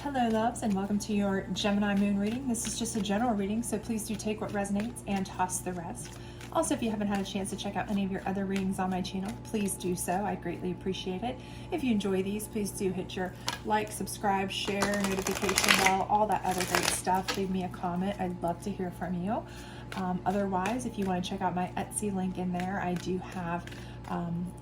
Hello loves, and welcome to your Gemini moon reading. This is just a general reading, so please do take what resonates and toss the rest. Also, if you haven't had a chance to check out any of your other readings on my channel, please do so. I greatly appreciate it. If you enjoy these, please do hit your like, subscribe, share, notification bell, all that other great stuff. Leave me a comment. I'd love to hear from you. Otherwise, if you want to check out my Etsy link in there, I do have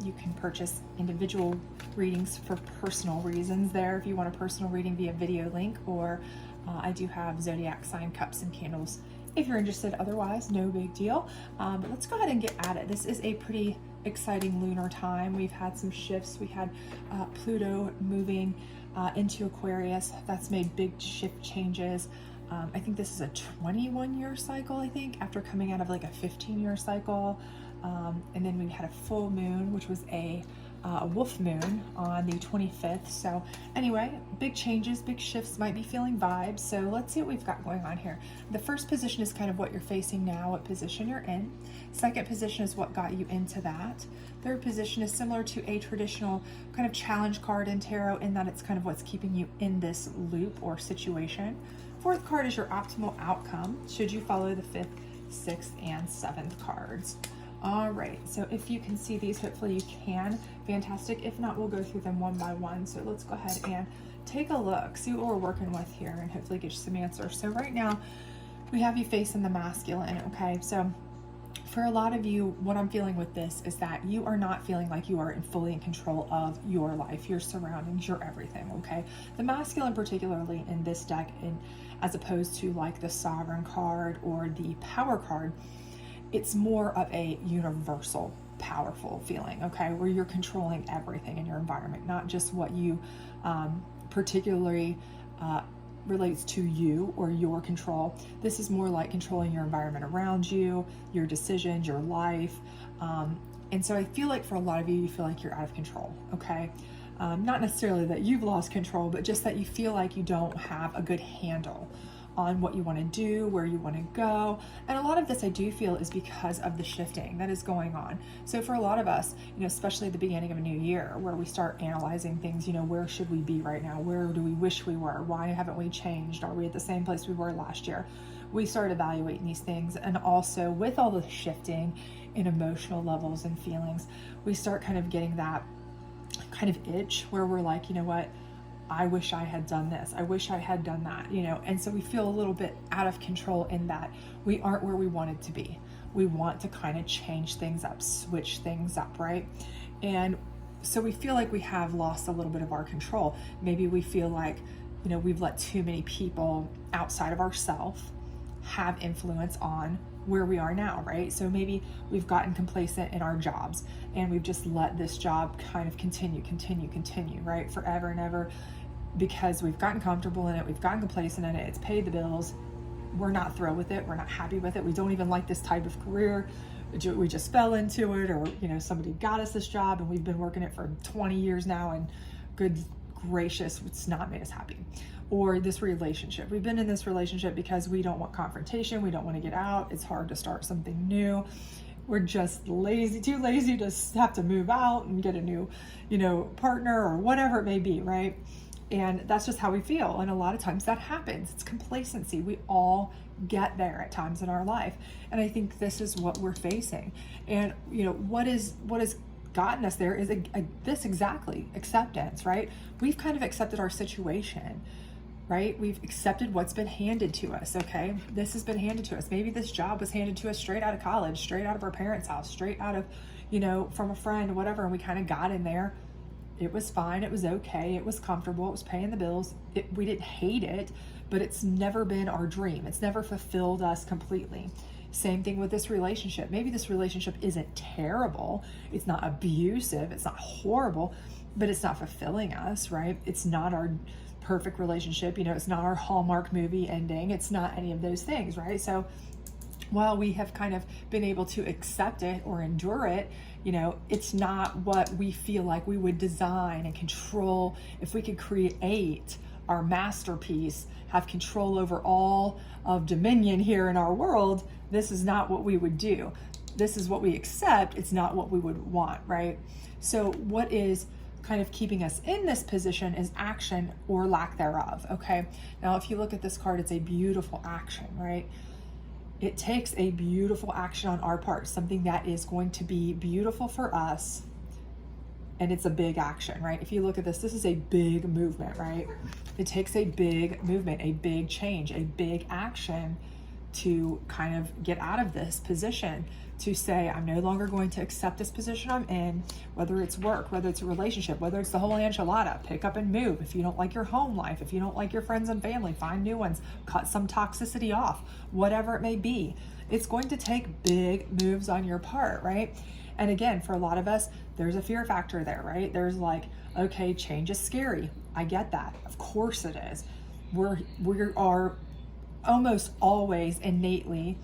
you can purchase individual readings for personal reasons there if you want a personal reading via video link, or I do have Zodiac sign cups and candles if you're interested. Otherwise, no big deal. But let's go ahead and get at it. This is a pretty exciting lunar time. We've had some shifts. We had Pluto moving into Aquarius. That's made big shift changes. I think this is a 21-year cycle, I think, after coming out of like a 15-year cycle. And then we had a full moon, which was a wolf moon on the 25th. So anyway, big changes, big shifts, might be feeling vibes. So let's see what we've got going on here. The first position is kind of what you're facing now, what position you're in. Second position is what got you into that. Third position is similar to a traditional kind of challenge card in tarot, in that it's kind of what's keeping you in this loop or situation. Fourth card is your optimal outcome, should you follow the fifth, sixth, and seventh cards. All right, so if you can see these, hopefully you can. Fantastic. If not, we'll go through them one by one. So let's go ahead and take a look, see what we're working with here, and hopefully get you some answers. So right now, we have you facing the masculine, okay? So for a lot of you, what I'm feeling with this is that you are not feeling like you are fully in control of your life, your surroundings, your everything, okay? The masculine, particularly in this deck, as opposed to like the Sovereign card or the Power card, it's more of a universal, powerful feeling, okay, where you're controlling everything in your environment, not just what you particularly relates to you or your control. This is more like controlling your environment around you, your decisions, your life. And so I feel like for a lot of you, you feel like you're out of control, okay? Not necessarily that you've lost control, but just that you feel like you don't have a good handle on what you want to do, where you want to go. And a lot of this I do feel is because of the shifting that is going on. So for a lot of us, especially at the beginning of a new year, where we start analyzing things, where should we be right now? Where do we wish we were? Why haven't we changed? Are we at the same place we were last year? We start evaluating these things. And also with all the shifting in emotional levels and feelings, we start kind of getting that kind of itch where we're like, you know what? I wish I had done this. I wish I had done that, and so we feel a little bit out of control in that we aren't where we wanted to be. We want to kind of change things up, switch things up, right? And so we feel like we have lost a little bit of our control. Maybe we feel like, we've let too many people outside of ourselves have influence on where we are now, right? So maybe we've gotten complacent in our jobs and we've just let this job kind of continue, right? Forever and ever, because we've gotten comfortable in it, we've gotten complacent in it, it's paid the bills, we're not thrilled with it, we're not happy with it, we don't even like this type of career, we just fell into it, or somebody got us this job and we've been working it for 20 years now, and good gracious, it's not made us happy. Or this relationship, we've been in this relationship because we don't want confrontation, we don't want to get out, it's hard to start something new, we're just lazy, too lazy to have to move out and get a new partner or whatever it may be, right? And that's just how we feel. And a lot of times that happens. It's complacency. We all get there at times in our life. And I think this is what we're facing. And what has gotten us there is this exactly, acceptance, right? We've kind of accepted our situation, right? We've accepted what's been handed to us, okay? This has been handed to us. Maybe this job was handed to us straight out of college, straight out of our parents' house, straight out of, from a friend or whatever, and we kind of got in there. It was fine, it was okay, it was comfortable, it was paying the bills, we didn't hate it, but it's never been our dream. It's never fulfilled us completely. Same thing with this relationship. Maybe this relationship isn't terrible, it's not abusive, it's not horrible, but it's not fulfilling us, right? It's not our perfect relationship, it's not our Hallmark movie ending, it's not any of those things, right? So while we have kind of been able to accept it or endure it, it's not what we feel like we would design and control. If we could create our masterpiece, have control over all of dominion here in our world, this is not what we would do. This is what we accept. It's not what we would want, right? So what is kind of keeping us in this position is action or lack thereof, okay? Now, if you look at this card, it's a beautiful action, right? It takes a beautiful action on our part, something that is going to be beautiful for us, and it's a big action, right? If you look at this, this is a big movement, right? It takes a big movement, a big change, a big action to kind of get out of this position, to say, I'm no longer going to accept this position I'm in, whether it's work, whether it's a relationship, whether it's the whole enchilada, pick up and move. If you don't like your home life, if you don't like your friends and family, find new ones, cut some toxicity off, whatever it may be. It's going to take big moves on your part, right? And again, for a lot of us, there's a fear factor there, right? There's like, okay, change is scary. I get that. Of course it is. We are almost always innately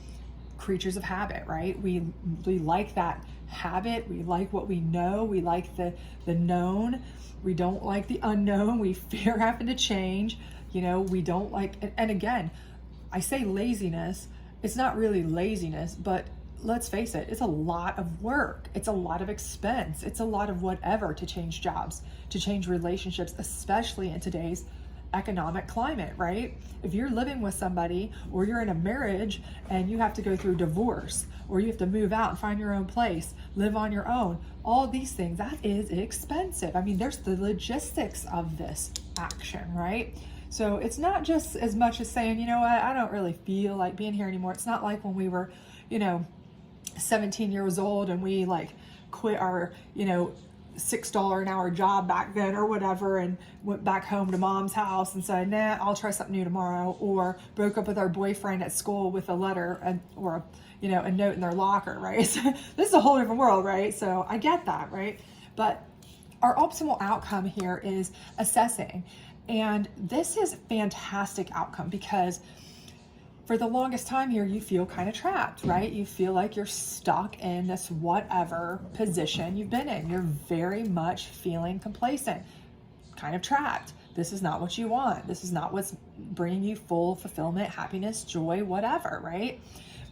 creatures of habit, right? We like that habit. We like what we know. We like the known. We don't like the unknown. We fear having to change. You know, we don't like, and again, I say laziness. It's not really laziness, but let's face it, it's a lot of work. It's a lot of expense. It's a lot of whatever to change jobs, to change relationships, especially in today's economic climate, right? If you're living with somebody or you're in a marriage and you have to go through divorce, or you have to move out and find your own place, live on your own, all these things, that is expensive. I mean, there's the logistics of this action, right? So it's not just as much as saying, you know what, I don't really feel like being here anymore. It's not like when we were, 17 years old and we like quit our, $6 an hour job back then or whatever and went back home to mom's house and said, nah, I'll try something new tomorrow, or broke up with our boyfriend at school with a letter or a note in their locker, right? So this is a whole different world, right? So I get that, right? But our optimal outcome here is assessing. And this is a fantastic outcome because for the longest time here, you feel kind of trapped, right? You feel like you're stuck in this whatever position you've been in. You're very much feeling complacent, kind of trapped. This is not what you want. This is not what's bringing you full fulfillment, happiness, joy, whatever, right?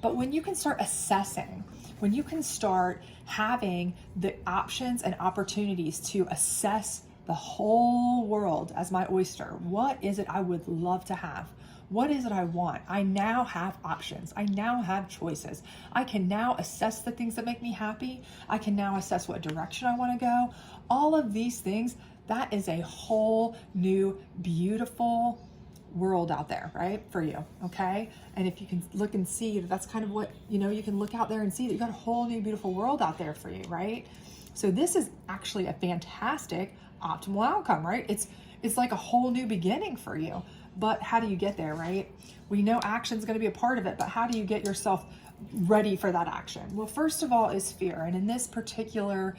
But when you can start assessing, when you can start having the options and opportunities to assess the whole world as my oyster, what is it I would love to have? What is it I want? I now have options. I now have choices. I can now assess the things that make me happy. I can now assess what direction I want to go. All of these things, that is a whole new, beautiful world out there, right? For you, okay? And if you can look and see, that's kind of what, you can look out there and see that you got a whole new, beautiful world out there for you, right? So this is actually a fantastic, optimal outcome, right? It's like a whole new beginning for you. But how do you get there, right? We know action is going to be a part of it, but how do you get yourself ready for that action? Well, first of all is fear. And in this particular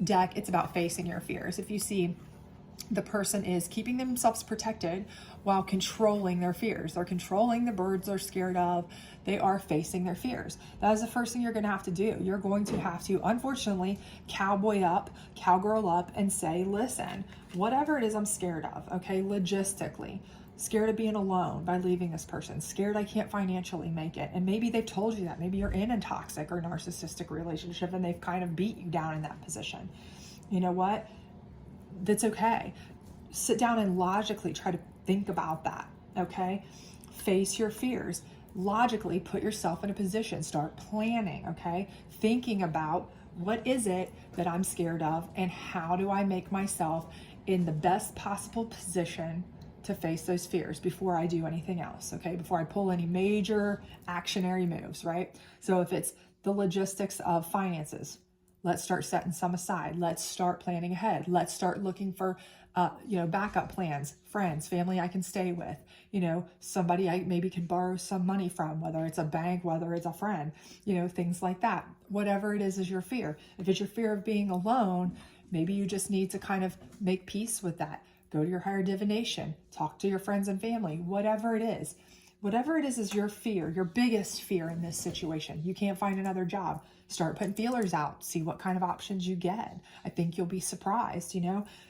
deck, it's about facing your fears. If you see, the person is keeping themselves protected while controlling their fears. They're controlling the birds they're scared of. They are facing their fears. That is the first thing you're going to have to do. You're going to have to, unfortunately, cowboy up, cowgirl up, and say, listen, whatever it is I'm scared of, okay, logistically, scared of being alone by leaving this person, scared I can't financially make it. And maybe they've told you that. Maybe you're in a toxic or narcissistic relationship and they've kind of beat you down in that position. You know what? That's okay. Sit down and logically try to think about that, okay? Face your fears. Logically put yourself in a position. Start planning, okay? Thinking about what is it that I'm scared of and how do I make myself in the best possible position to face those fears before I do anything else, okay? Before I pull any major actionary moves, right? So if it's the logistics of finances, let's start setting some aside. Let's start planning ahead. Let's start looking for, backup plans, friends, family I can stay with, somebody I maybe can borrow some money from, whether it's a bank, whether it's a friend, things like that. Whatever it is your fear. If it's your fear of being alone, maybe you just need to kind of make peace with that. Go to your higher divination, talk to your friends and family, whatever it is. Whatever it is your fear, your biggest fear in this situation. You can't find another job. Start putting feelers out, see what kind of options you get. I think you'll be surprised,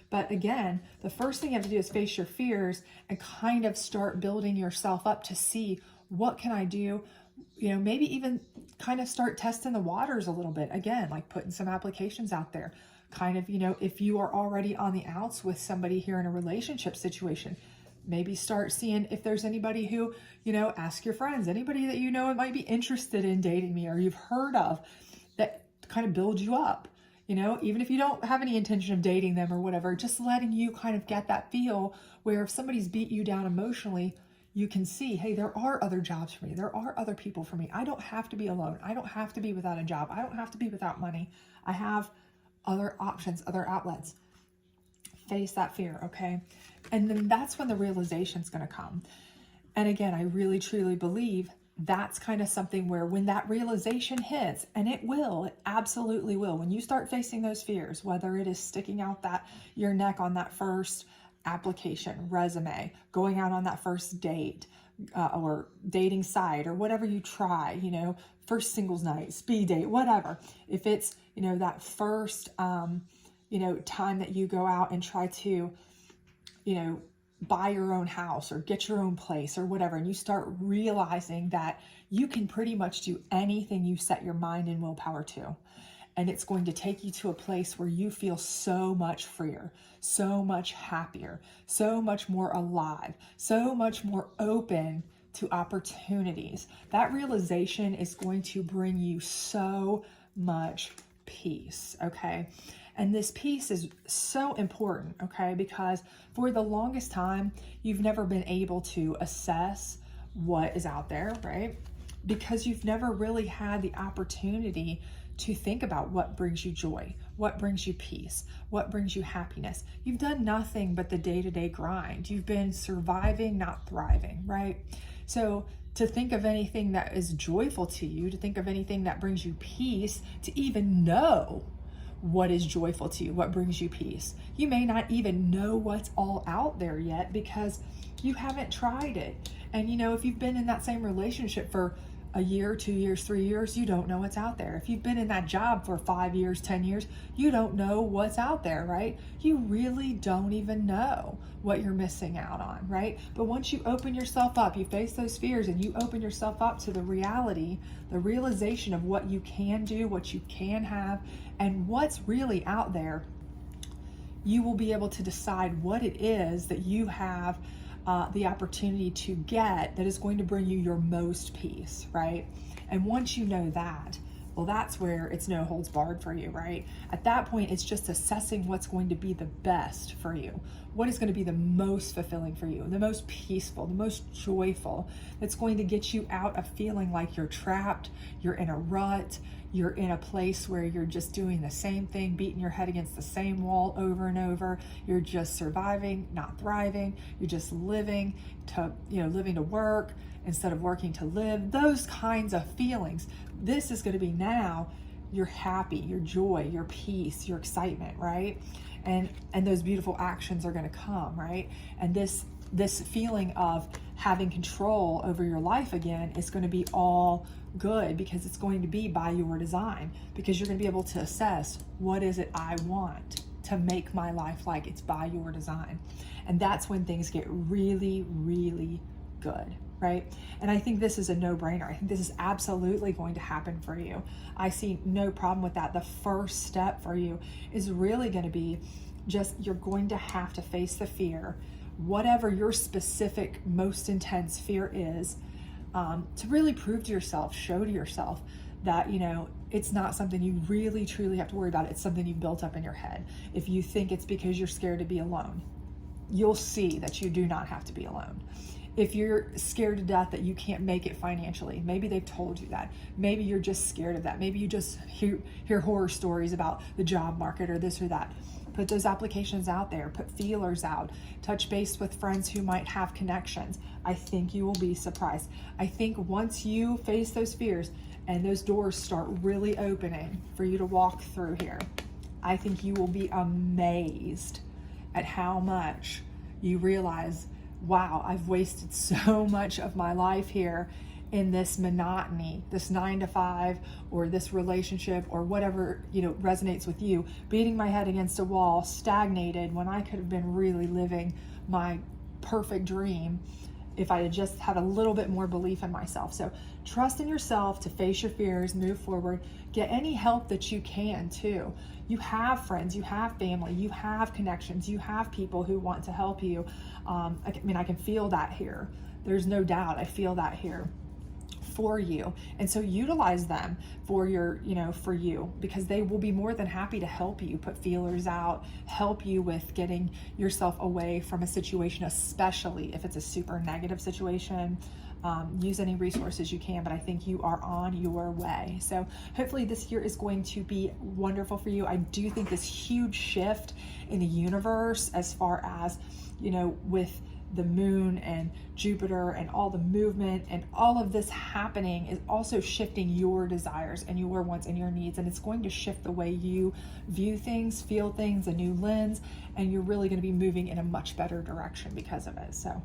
But again, the first thing you have to do is face your fears and kind of start building yourself up to see what can I do, maybe even kind of start testing the waters a little bit. Again, like putting some applications out there. kind of, if you are already on the outs with somebody here in a relationship situation, maybe start seeing if there's anybody who, ask your friends, anybody that might be interested in dating me or you've heard of, that kind of builds you up. Even if you don't have any intention of dating them or whatever, just letting you kind of get that feel where if somebody's beat you down emotionally, you can see, hey, there are other jobs for me. There are other people for me. I don't have to be alone. I don't have to be without a job. I don't have to be without money. I have other options, other outlets. Face that fear, okay? And then that's when the realization is going to come. And again, I really, truly believe that's kind of something where when that realization hits, and it absolutely will, when you start facing those fears, whether it is sticking out your neck on that first application, resume, going out on that first date, or dating site, or whatever you try, first singles night, speed date, whatever. If it's, that first, time that you go out and try to, buy your own house or get your own place or whatever, and you start realizing that you can pretty much do anything you set your mind and willpower to. And it's going to take you to a place where you feel so much freer, so much happier, so much more alive, so much more open to opportunities. That realization is going to bring you so much peace, okay? And this peace is so important, okay? Because for the longest time, you've never been able to assess what is out there, right? Because you've never really had the opportunity to think about what brings you joy, what brings you peace, what brings you happiness. You've done nothing but the day-to-day grind. You've been surviving, not thriving, right? So to think of anything that is joyful to you, to think of anything that brings you peace, to even know what is joyful to you, what brings you peace. You may not even know what's all out there yet because you haven't tried it. And if you've been in that same relationship for a year, 2 years, 3 years, you don't know what's out there. If you've been in that job for 5 years, 10 years, you don't know what's out there, right? You really don't even know what you're missing out on, right? But once you open yourself up, you face those fears and you open yourself up to the reality, the realization of what you can do, what you can have, and what's really out there, you will be able to decide what it is that you have the opportunity to get that is going to bring you your most peace, right? And once you know that, well, that's where it's no holds barred for you, right? At that point, it's just assessing what's going to be the best for you. What is going to be the most fulfilling for you, the most peaceful, the most joyful, that's going to get you out of feeling like you're trapped, you're in a rut, you're in a place where you're just doing the same thing, beating your head against the same wall over and over. You're just surviving, not thriving. You're just living to work instead of working to live. Those kinds of feelings. This is going to be now you're happy, your joy, your peace, your excitement, right? And those beautiful actions are going to come, right? And this feeling of having control over your life again is going to be all good because it's going to be by your design, because you're going to be able to assess what is it I want to make my life like. It's by your design. And that's when things get really, really good, right? And I think this is a no-brainer. I think this is absolutely going to happen for you. I see no problem with that. The first step for you is really going to be just, you're going to have to face the fear, whatever your specific, most intense fear is, to really prove to yourself, show to yourself that, it's not something you really, truly have to worry about. It's something you've built up in your head. If you think it's because you're scared to be alone, you'll see that you do not have to be alone. If you're scared to death that you can't make it financially, maybe they've told you that. Maybe you're just scared of that. Maybe you just hear horror stories about the job market or this or that. Put those applications out there, put feelers out, touch base with friends who might have connections. I think you will be surprised. I think once you face those fears and those doors start really opening for you to walk through here, I think you will be amazed at how much you realize, wow, I've wasted so much of my life here in this monotony, this 9 to 5, or this relationship, or whatever, resonates with you, beating my head against a wall, stagnated, when I could have been really living my perfect dream if I had just had a little bit more belief in myself. So trust in yourself to face your fears, move forward, get any help that you can too. You have friends, you have family, you have connections, you have people who want to help you. I can feel that here. There's no doubt, I feel that here for you. And so utilize them for for you, because they will be more than happy to help you put feelers out, help you with getting yourself away from a situation, especially if it's a super negative situation. Use any resources you can, but I think you are on your way. So hopefully this year is going to be wonderful for you. I do think this huge shift in the universe, as far as, with the moon and Jupiter and all the movement and all of this happening, is also shifting your desires and your wants and your needs. And it's going to shift the way you view things, feel things, a new lens, and you're really going to be moving in a much better direction because of it. So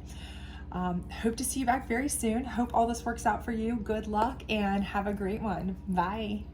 hope to see you back very soon. Hope all this works out for you. Good luck and have a great one. Bye.